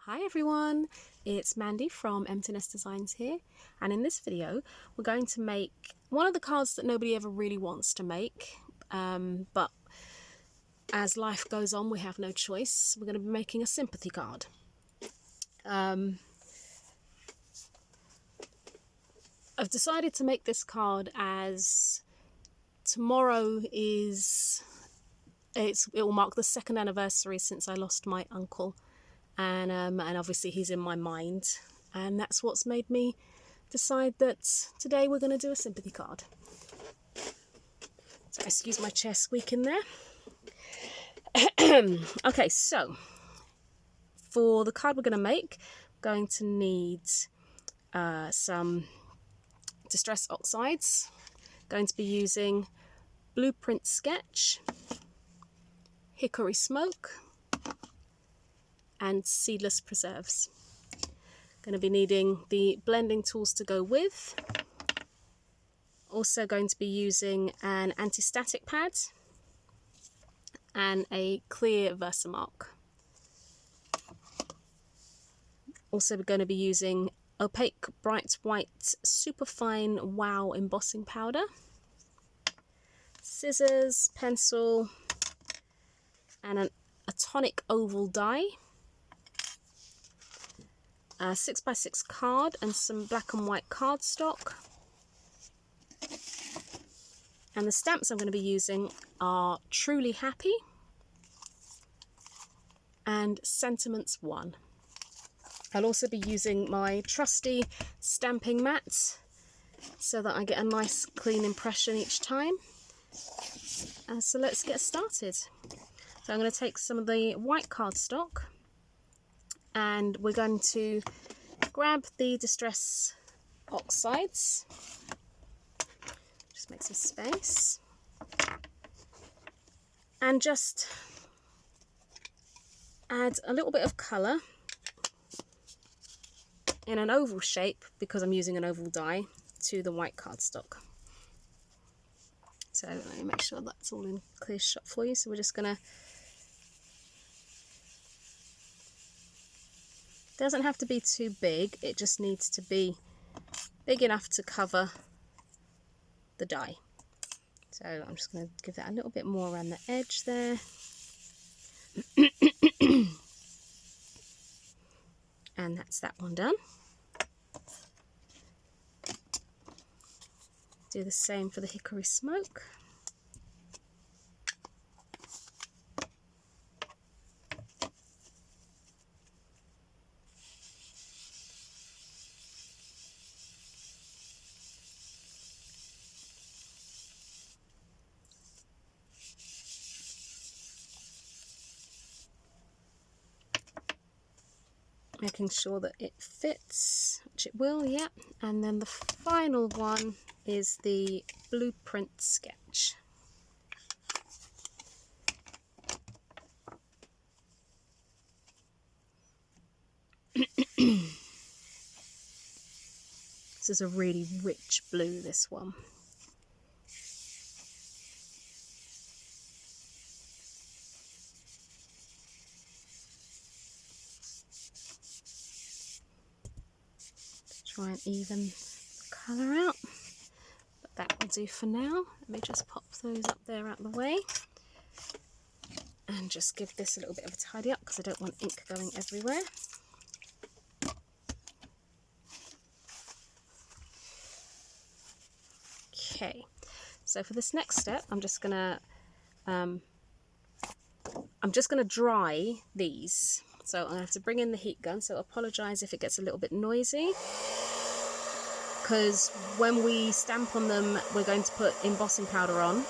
Hi everyone, it's Mandy from Emptiness Designs here, and in this video we're going to make one of the cards that nobody ever really wants to make, but as life goes on we have no choice. We're going to be making a sympathy card. I've decided to make this card as tomorrow it will mark the 2nd anniversary since I lost my uncle. And obviously he's in my mind, and that's what's made me decide that today we're going to do a sympathy card. So excuse my chair squeaking there. Okay, so for the card we're going to make, we're going to need some distress oxides. Going to be using Blueprint Sketch, Hickory Smoke, and seedless preserves. Going to be needing the blending tools to go with. Also going to be using an anti-static pad and a clear Versamark. Also we're going to be using opaque bright white superfine wow embossing powder, scissors, pencil, and a tonic oval die. 6x6 card and some black and white cardstock. And the stamps I'm going to be using are Truly Happy and Sentiments 1. I'll also be using my trusty stamping mat so that I get a nice clean impression each time. So let's get started. So I'm going to take some of the white cardstock, and we're going to grab the distress oxides. Just make some space. And just add a little bit of colour in an oval shape, because I'm using an oval die, to the white cardstock. So let me make sure that's all in clear shot for you. So we're just going to... Doesn't have to be too big, it just needs to be big enough to cover the die. So I'm just going to give that a little bit more around the edge there. And that's that one done. Do the same for the Hickory Smoke. Making sure that it fits, which it will, yeah. And then the final one is the Blueprint Sketch. This is a really rich blue, this one. Try and even the colour out, but that will do for now. Let me just pop those up there out of the way and just give this a little bit of a tidy up, because I don't want ink going everywhere. Okay, so for this next step I'm just gonna dry these. So I'm going to have to bring in the heat gun, so apologise if it gets a little bit noisy, because when we stamp on them we're going to put embossing powder on,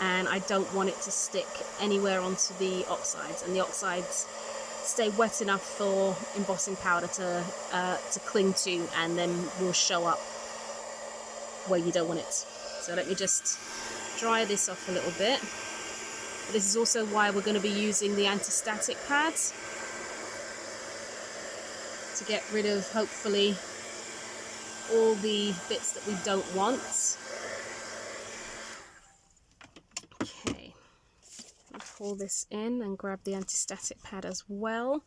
and I don't want it to stick anywhere onto the oxides, and the oxides stay wet enough for embossing powder to cling to, and then will show up where you don't want it. So let me just dry this off a little bit. This is also why we're going to be using the anti-static pads, to get rid of, hopefully, all the bits that we don't want. Okay, I'll pull this in and grab the anti-static pad as well.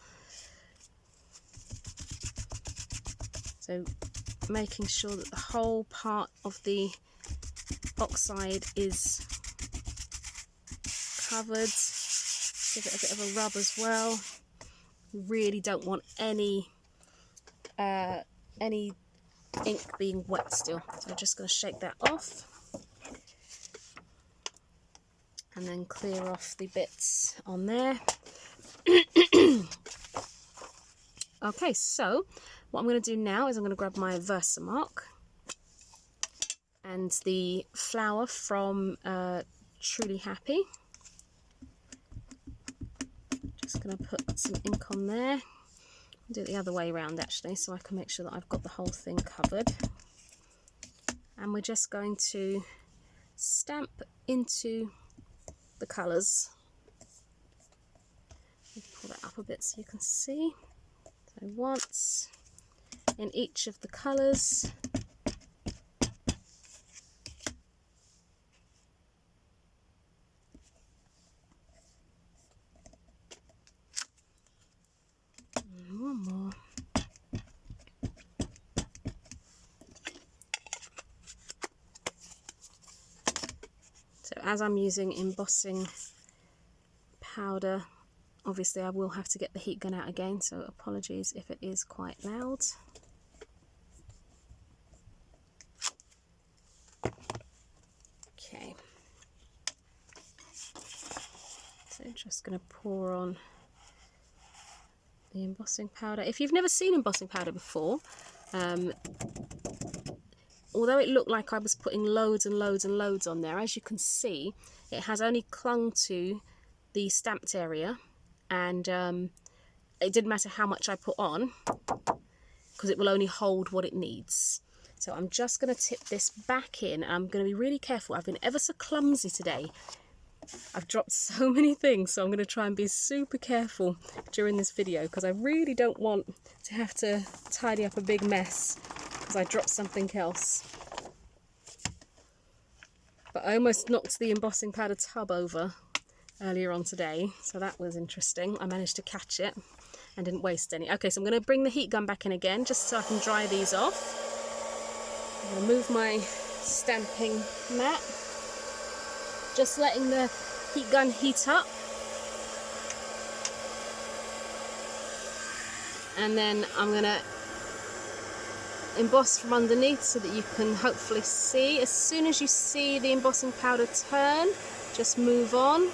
So making sure that the whole part of the oxide is covered. Give it a bit of a rub as well. Really don't want any ink being wet still. So I'm just going to shake that off and then clear off the bits on there. Okay, so what I'm going to do now is I'm going to grab my Versamark and the flower from Truly Happy. Just going to put some ink on there. Do it the other way around actually, so I can make sure that I've got the whole thing covered. And we're just going to stamp into the colours. Pull that up a bit so you can see. So once in each of the colours. And one more. So as I'm using embossing powder, obviously I will have to get the heat gun out again, so apologies if it is quite loud. Okay, so just going to pour on the embossing powder. If you've never seen embossing powder before, although it looked like I was putting loads and loads and loads on there, as you can see it has only clung to the stamped area, and it didn't matter how much I put on because it will only hold what it needs. So I'm just going to tip this back in. I'm going to be really careful. I've been ever so clumsy today. I've dropped so many things, so I'm going to try and be super careful during this video because I really don't want to have to tidy up a big mess because I dropped something else. But I almost knocked the embossing powder tub over earlier on today, so that was interesting. I managed to catch it and didn't waste any. Okay, so I'm going to bring the heat gun back in again just so I can dry these off. I'm going to move my stamping mat, just letting the heat gun heat up, and then I'm going to emboss from underneath so that you can hopefully see. As soon as you see the embossing powder turn, just move on.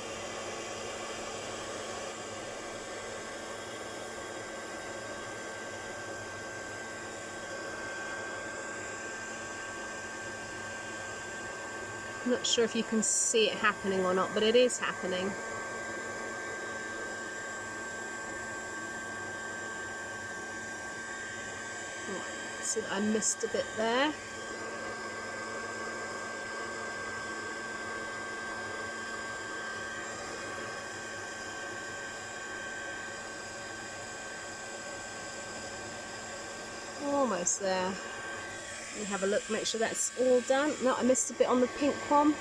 I'm not sure if you can see it happening or not, but it is happening. Oh, see that I missed a bit there. Almost there. Let me have a look, make sure that's all done. No, I missed a bit on the pink one.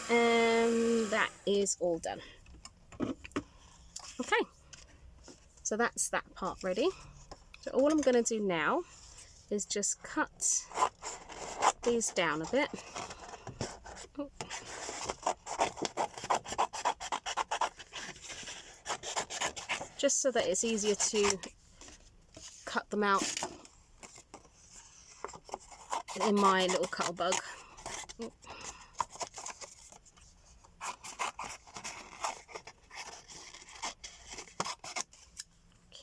And that is all done. Okay, so that's that part ready. So all I'm going to do now is just cut these down a bit. Oh. Just so that it's easier to cut them out in my little cutter bug.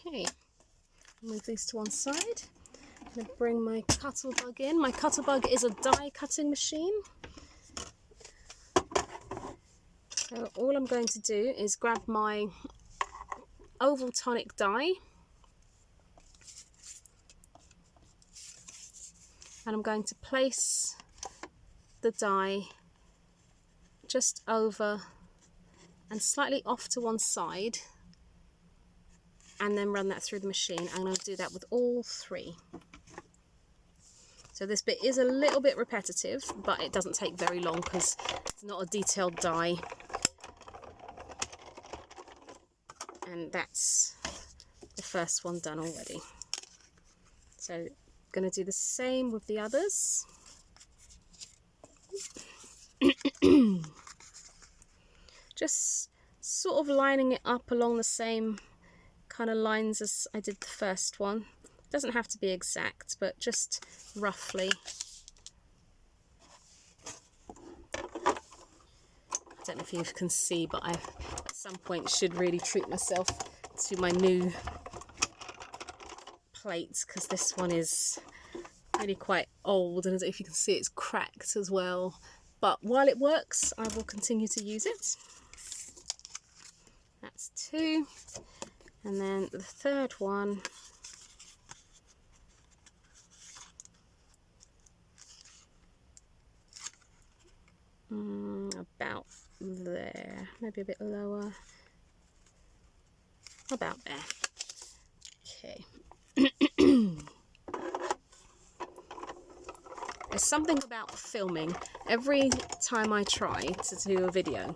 Okay, move these to one side. I'm going to bring my cuttle bug in. My cuttle bug is a die cutting machine. So all I'm going to do is grab my oval tonic die, and I'm going to place the die just over and slightly off to one side, and then run that through the machine. I'm going to do that with all three. So this bit is a little bit repetitive, but it doesn't take very long because it's not a detailed die. And that's the first one done already. So I'm going to do the same with the others. Just sort of lining it up along the same kind of lines as I did the first one. It doesn't have to be exact, but just roughly. I don't know if you can see, but I at some point should really treat myself to my new plate, because this one is really quite old, and if you can see, it's cracked as well. But while it works, I will continue to use it. That's 2. And then the third one, about there, maybe a bit lower, about there. Okay. There's something about filming. Every time I try to do a video,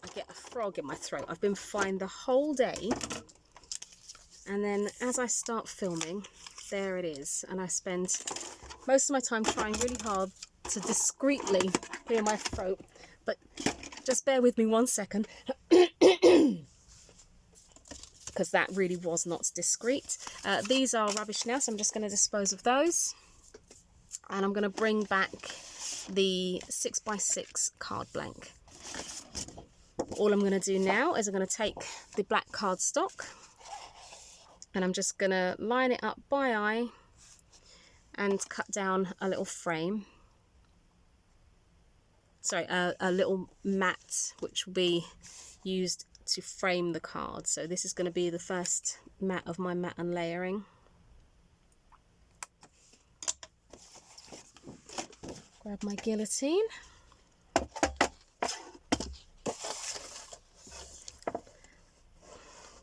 I get a frog in my throat. I've been fine the whole day, and then as I start filming, there it is, and I spend most of my time trying really hard to discreetly clear my throat. But just bear with me 1 second, because that really was not discreet. These are rubbish now, so I'm just going to dispose of those, and I'm going to bring back the 6x6 card blank. All I'm going to do now is I'm going to take the black cardstock, and I'm just going to line it up by eye and cut down a little frame. Sorry, a little mat which will be used to frame the card. So this is going to be the first mat of my mat and layering. Grab my guillotine.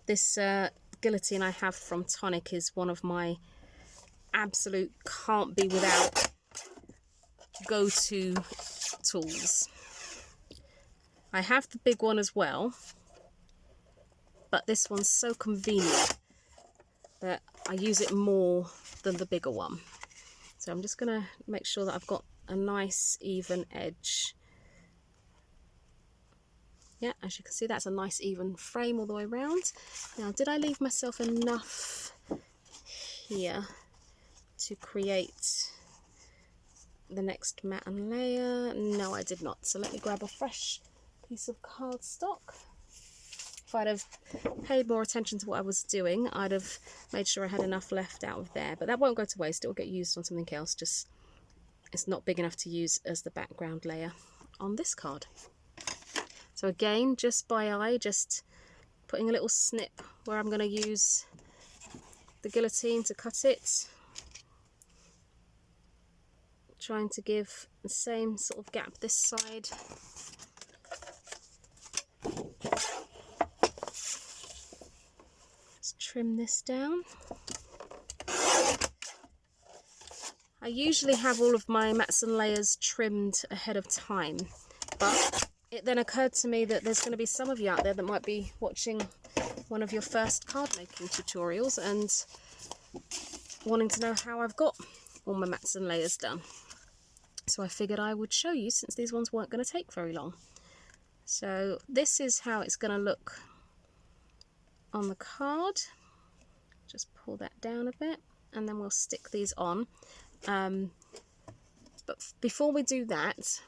This guillotine I have from Tonic is one of my absolute can't be without go-to tools. I have the big one as well, but this one's so convenient that I use it more than the bigger one. So I'm just going to make sure that I've got a nice even edge. Yeah, as you can see, that's a nice even frame all the way around. Now, did I leave myself enough here to create the next mat and layer? No, I did not. So let me grab a fresh piece of cardstock. If I'd have paid more attention to what I was doing, I'd have made sure I had enough left out of there. But that won't go to waste. It will get used on something else. Just it's not big enough to use as the background layer on this card. So again, just by eye, just putting a little snip where I'm going to use the guillotine to cut it. Trying to give the same sort of gap this side. Let's trim this down. I usually have all of my mats and layers trimmed ahead of time, but it then occurred to me that there's going to be some of you out there that might be watching one of your first card making tutorials and wanting to know how I've got all my mats and layers done. So I figured I would show you, since these ones weren't going to take very long. So this is how it's going to look on the card. Just pull that down a bit and then we'll stick these on. But before we do that,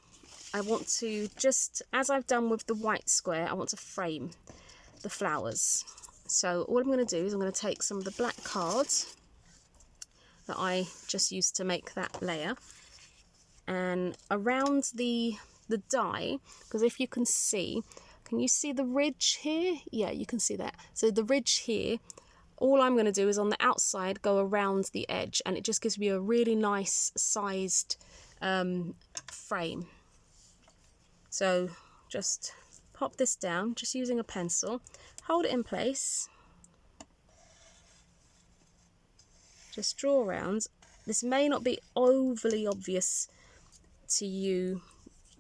I want to, just as I've done with the white square, I want to frame the flowers. So all I'm going to do is I'm going to take some of the black cards that I just used to make that layer, and around the die, because if you can you see the ridge here? Yeah, you can see that. So the ridge here, all I'm going to do is on the outside go around the edge, and it just gives me a really nice sized frame. So just pop this down, just using a pencil, hold it in place, just draw around. This may not be overly obvious to you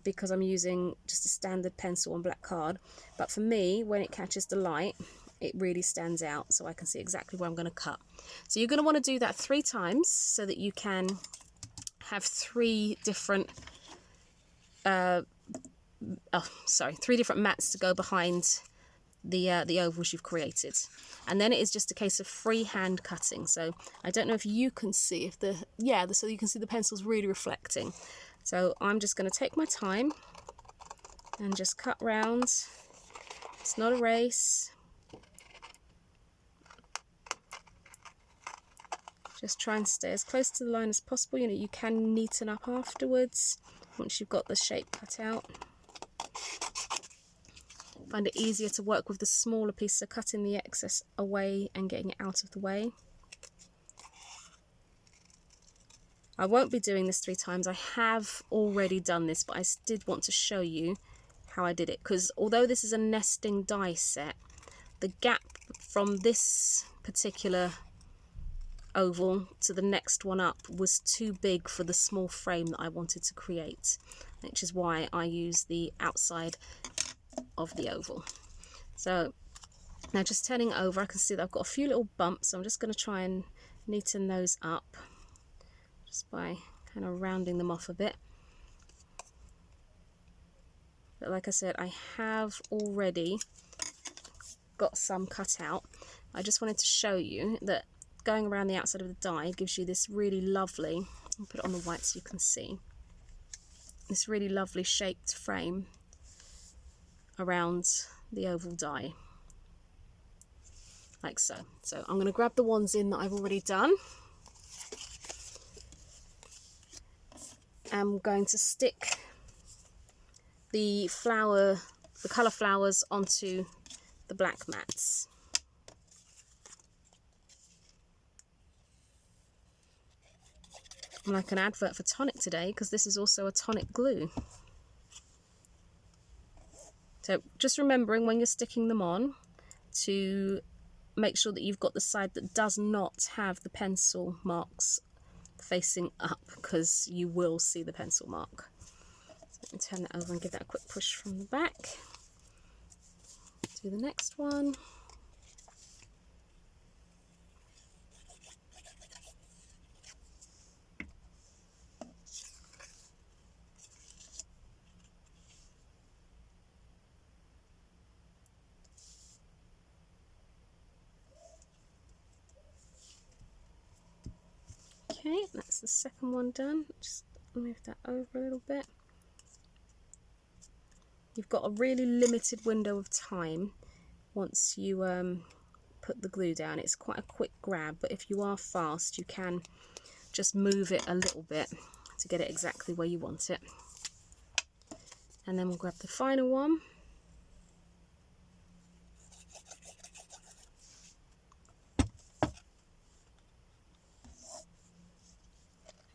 because I'm using just a standard pencil on black card, but for me, when it catches the light, it really stands out, so I can see exactly where I'm going to cut. So you're going to want to do that 3 times so that you can have 3 different 3 different mats to go behind the ovals you've created. And then it is just a case of freehand cutting. So I don't know if you can see if so you can see the pencil's really reflecting. So I'm just going to take my time and just cut round. It's not a race. Just try and stay as close to the line as possible. You know, you can neaten up afterwards once you've got the shape cut out. Find it easier to work with the smaller piece, so cutting the excess away and getting it out of the way. I won't be doing this 3 times. I have already done this, but I did want to show you how I did it, because although this is a nesting die set, the gap from this particular oval to the next one up was too big for the small frame that I wanted to create, which is why I use the outside of the oval. So now just turning it over, I can see that I've got a few little bumps, so I'm just going to try and neaten those up just by kind of rounding them off a bit. But like I said, I have already got some cut out. I just wanted to show you that going around the outside of the die gives you this really lovely, I'll put it on the white so you can see, this really lovely shaped frame around the oval die, like so. So I'm going to grab the ones in that I've already done. I'm going to stick the colour flowers onto the black mats. I'm like an advert for tonic today, because this is also a tonic glue. So just remembering when you're sticking them on to make sure that you've got the side that does not have the pencil marks facing up, because you will see the pencil mark. So let me turn that over and give that a quick push from the back. Do the next one. Okay, that's the second one done. Just move that over a little bit. You've got a really limited window of time once you put the glue down. It's quite a quick grab, but if you are fast, you can just move it a little bit to get it exactly where you want it. And then we'll grab the final one.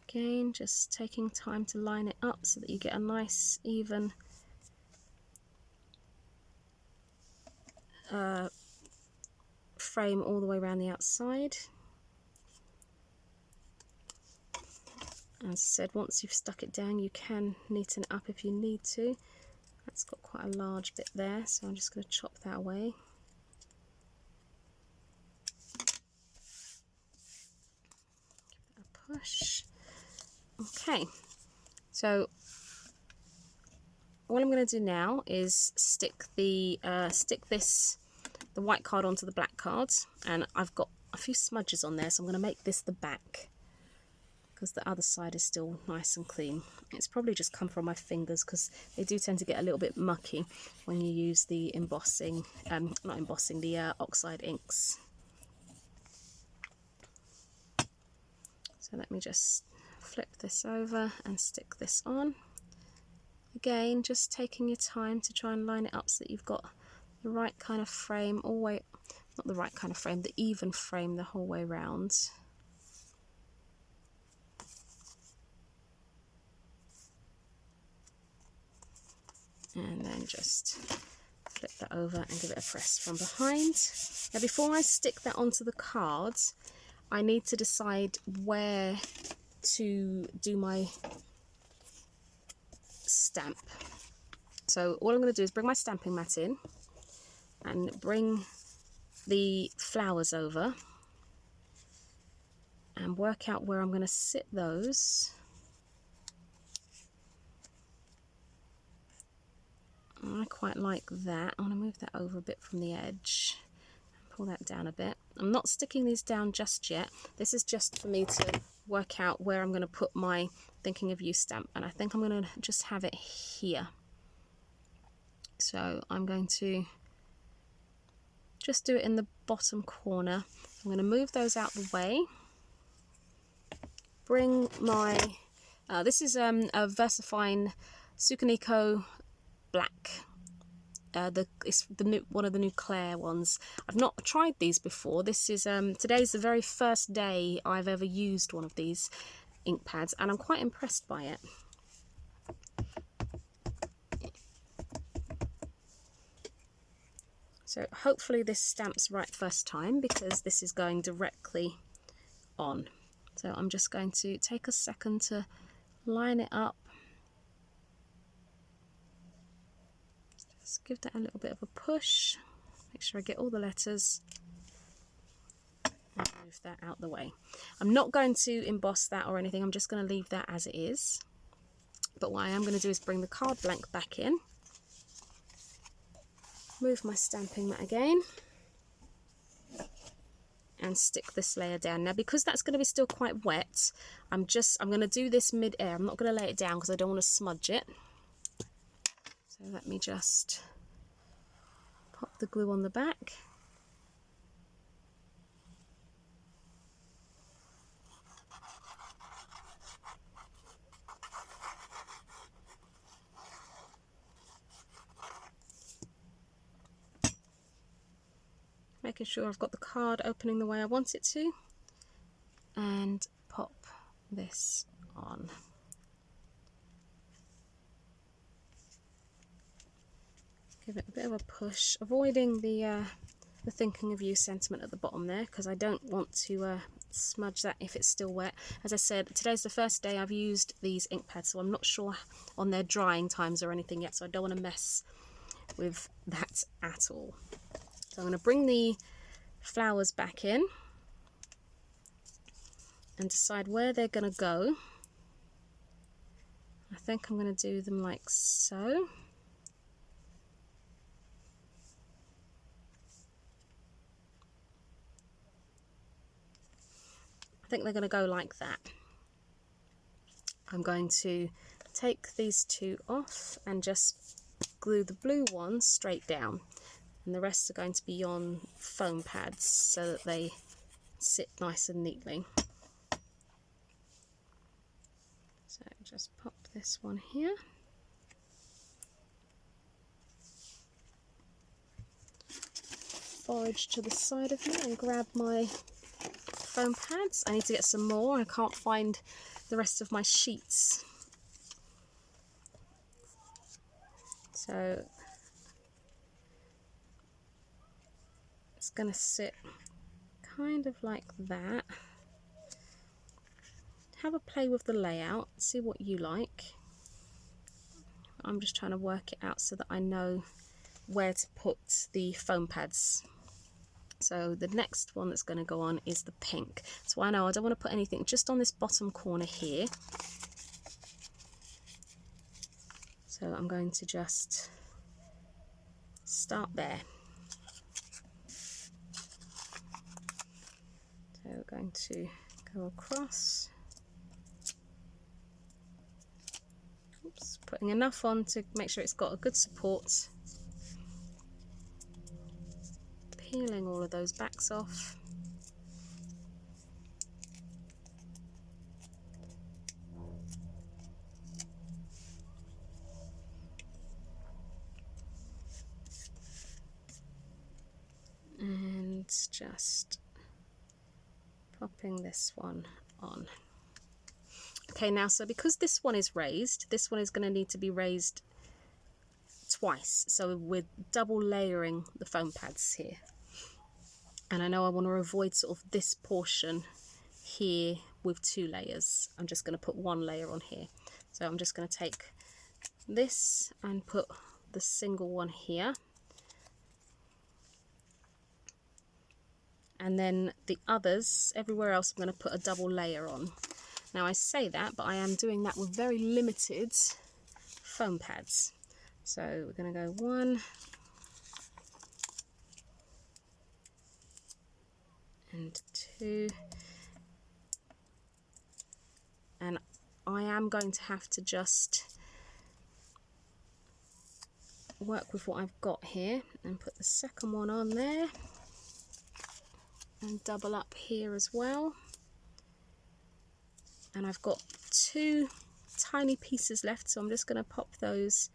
Again, just taking time to line it up so that you get a nice even frame all the way around the outside. As I said, once you've stuck it down, you can neaten it up if you need to. That's got quite a large bit there, so I'm just going to chop that away. Give that a push. Okay, so what I'm going to do now is stick the white card onto the black cards, and I've got a few smudges on there, so I'm going to make this the back, because the other side is still nice and clean. It's probably just come from my fingers, because they do tend to get a little bit mucky when you use the embossing, not embossing, the oxide inks. So let me just flip this over and stick this on. Again, just taking your time to try and line it up so that you've got the right kind of frame all the way, not the right kind of frame, the even frame the whole way round. And then just flip that over and give it a press from behind. Now before I stick that onto the cards, I need to decide where to do my stamp. So all I'm going to do is bring my stamping mat in and bring the flowers over and work out where I'm going to sit those. I quite like that. I want to move that over a bit from the edge. Pull that down a bit. I'm not sticking these down just yet. This is just for me to work out where I'm going to put my Thinking of You stamp, and I think I'm going to just have it here. So I'm going to just do it in the bottom corner. I'm going to move those out the way. Bring my, this is a VersaFine Sukaniko Black. It's one of the new Claire ones. I've not tried these before. This is today's the very first day I've ever used one of these ink pads, and I'm quite impressed by it. So hopefully this stamps right first time, because this is going directly on. So I'm just going to take a second to line it up. Just give that a little bit of a push. Make sure I get all the letters. And move that out the way. I'm not going to emboss that or anything. I'm just going to leave that as it is. But what I am going to do is bring the card blank back in. Move my stamping mat again. And stick this layer down. Now, because that's going to be still quite wet, I'm going to do this mid-air. I'm not going to lay it down because I don't want to smudge it. So let me just pop the glue on the back. Making sure I've got the card opening the way I want it to. And pop this on. Give it a bit of a push, avoiding the Thinking of You sentiment at the bottom there, because I don't want to smudge that if it's still wet. As I said, today's the first day I've used these ink pads, so I'm not sure on their drying times or anything yet, so I don't want to mess with that at all. So I'm going to bring the flowers back in and decide where they're going to go. I think I'm going to do them like so. I think they're going to go like that. I'm going to take these two off and just glue the blue ones straight down, and the rest are going to be on foam pads so that they sit nice and neatly. So just pop this one here. Forage to the side of me and grab my foam pads. I need to get some more. I can't find the rest of my sheets. So it's going to sit kind of like that. Have a play with the layout, see what you like. I'm just trying to work it out so that I know where to put the foam pads. So the next one that's going to go on is the pink. So I know I don't want to put anything just on this bottom corner here. So I'm going to just start there. So we're going to go across. Oops, putting enough on to make sure it's got a good support. Peeling all of those backs off. And just popping this one on. Okay, now so because this one is raised, this one is going to need to be raised twice. So we're double layering the foam pads here. And I know I want to avoid sort of this portion here with 2 layers. I'm just going to put 1 layer on here. So I'm just going to take this and put the single one here. and then the others, everywhere else, I'm going to put a double layer on. Now I say that, but I am doing that with very limited foam pads. So we're going to go 1 and 2, and I am going to have to just work with what I've got here and put the second one on there and double up here as well. And I've got 2 tiny pieces left, so I'm just going to pop those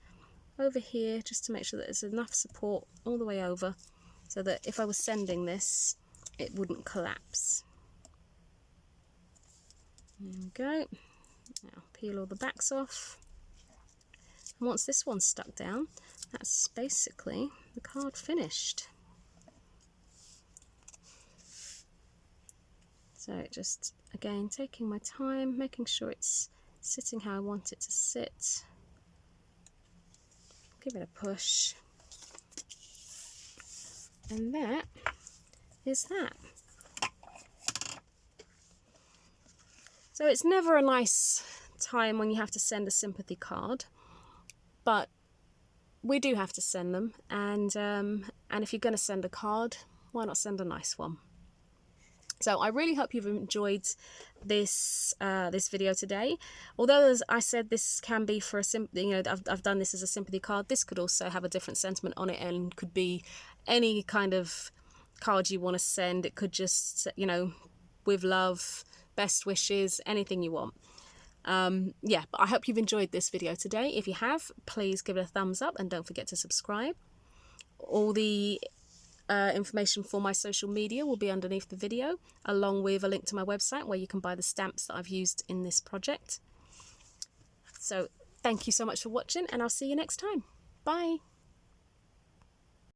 over here just to make sure that there's enough support all the way over so that if I was sending this it wouldn't collapse. There we go. Now peel all the backs off, and once this one's stuck down, that's basically the card finished. So just again taking my time, making sure it's sitting how I want it to sit. Give it a push, and that is that. So it's never a nice time when you have to send a sympathy card, but we do have to send them, and if you're going to send a card, why not send a nice one? So I really hope you've enjoyed this this video today. Although, as I said, this can be for a I've done this as a sympathy card. This could also have a different sentiment on it and could be any kind of card you want to send. It could just, with love, best wishes, anything you want. Yeah, but I hope you've enjoyed this video today. If you have, please give it a thumbs up and don't forget to subscribe. All the information for my social media will be underneath the video, along with a link to my website where you can buy the stamps that I've used in this project. So thank you so much for watching, and I'll see you next time. Bye.